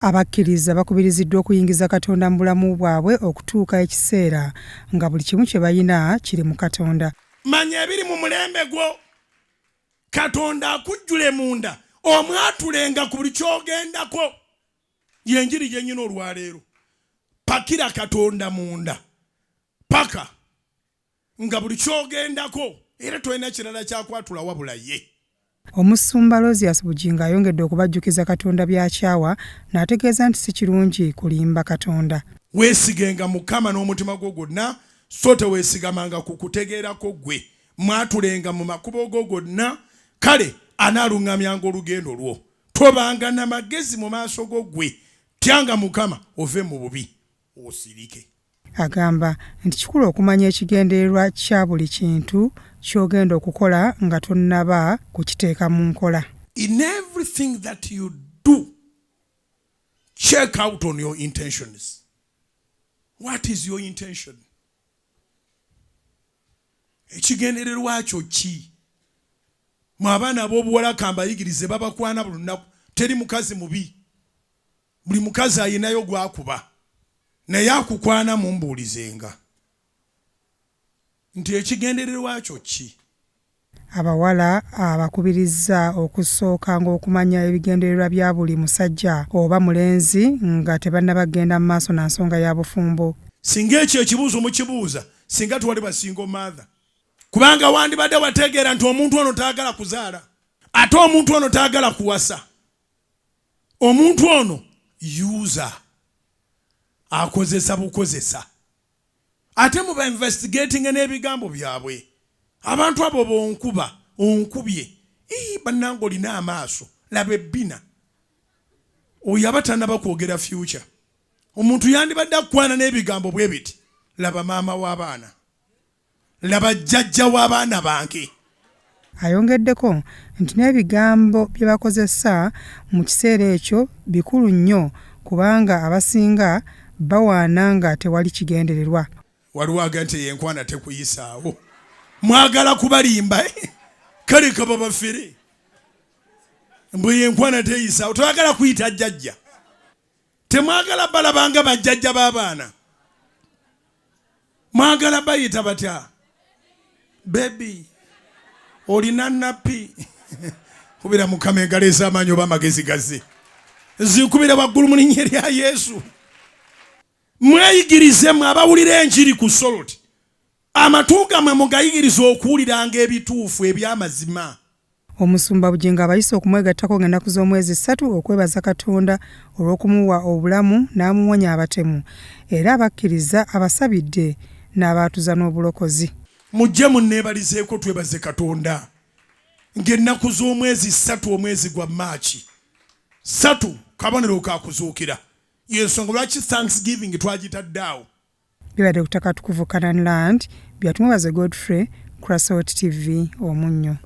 Abakkiriza bakubiriziddwa okuyingiza Katonda mu bulamu bwabwe okutuuka ekiseera nga buli kimu kye bayina kiri mu Katonda. Manya ebiri mu mulembe gwo. Katonda akujjule munda omwatulenga ku buli kyogendako. Yenjiri gyenyina olwaleero. Pakira Katonda munda. Paka nga buli kyogendako era toyina kirala kyakwatula wabula ye. Omusumba Bujjingo ayongedde okubajjukiza Katonda bya Kyawa n'ategeeza nti si kirungi kulimba Katonda. Weesigenga Mukama n'omutima gwo gwonna, so teweesigamanga ku kutegeerako gwe. Mwatulenga mu makubo go gonna, kale anaalungamyanga olugendo lwo. Tobanga na magezi mu maaso go gwe. Tyanga Mukama ove mu bubi osirike. Agamba nti kikulu okumanya ekigendererwa kya buli kintu ky'ogenda okukola nga tonnaba kukiteeka mu nkola. In everything that you do, check out on your intentions. What is your intention? Ekigendererwa kyo ki? Mu abaana ab'obuwala kambayigirize babakwana buli lunaku. Teri mukazi mubi. Buli mukazi ayinayo gwakuba. Naye akukwana mumbuulizenga. Nti ekigendererwa kyo ki? Abawala abakubiriza okusooka ng'okumanya ebigendererwa bya buli musajja oba mulenzi nga tebannabagenda mu maaso na nsonga ya bufumbo. Singa ekyo ekibuuzo mukibuuza, singa tuwali basingo mother. Kubanga wandibadde wategeera nti omuntu ono taagala kuzaala. Ate omuntu ono taagala kuwasa. Omuntu ono user. Akozesa bukozesa. Ate muba investigating n'ebigambo byabwe. Abantu abo bonkuba, onkubye. Bannange olina amaaso, laba ebbina. Oyo abatannaba kwogera future. Omuntu yandibadde akwana n'ebigambo bwe biti. Laba maama w'abaana. Laba jjajja w'abaana bange. Ayongeddeko nti n'ebigambo bye bakozesa mu kiseera ekyo bikulu nnyo kubanga abasinga bawaana nga tewali kigendererwa. Waliwo agante yenkwana tekuyisaawo. Mwagala kubalimba kale kaba bafere. Mbwe yenkwana teyisaawo. Twagala kuyita jjajja. Temwagala balabanga bajjajja b'abaana. Mwagala bayita batya? Baby. Olina nappi. Kubira Mukama engaleeza amaanyi oba amagezi gaze. Zikubira waggulu mu linnya lya Yesu. Mweyigirize mwe abawulira enjiri ku soloti. Amatu gammwe mugayigirize okuwuliranga ebituufu eby'amazima. Omusumba Bujjingo abayise okumwegattako ng'ennaku z'omwezi 3 okwebaza Katonda olw'okumuwa obulamu n'amuwonya abatemu. Era abakkiriza abasabidde n'abaatuza n'obulokozi. Mujje munneebalizeeko twebaze Katonda. Ng'ennaku z'omwezi 3 omwezi gwa Maachi. 3 kabonero ka kuzuukira. Yensonga lwaki Thanksgiving twagitadde awo. Bibadde kutakatukuvu Canaan Land, byatumubaze Godfrey, Crassout TV, Omunnyo.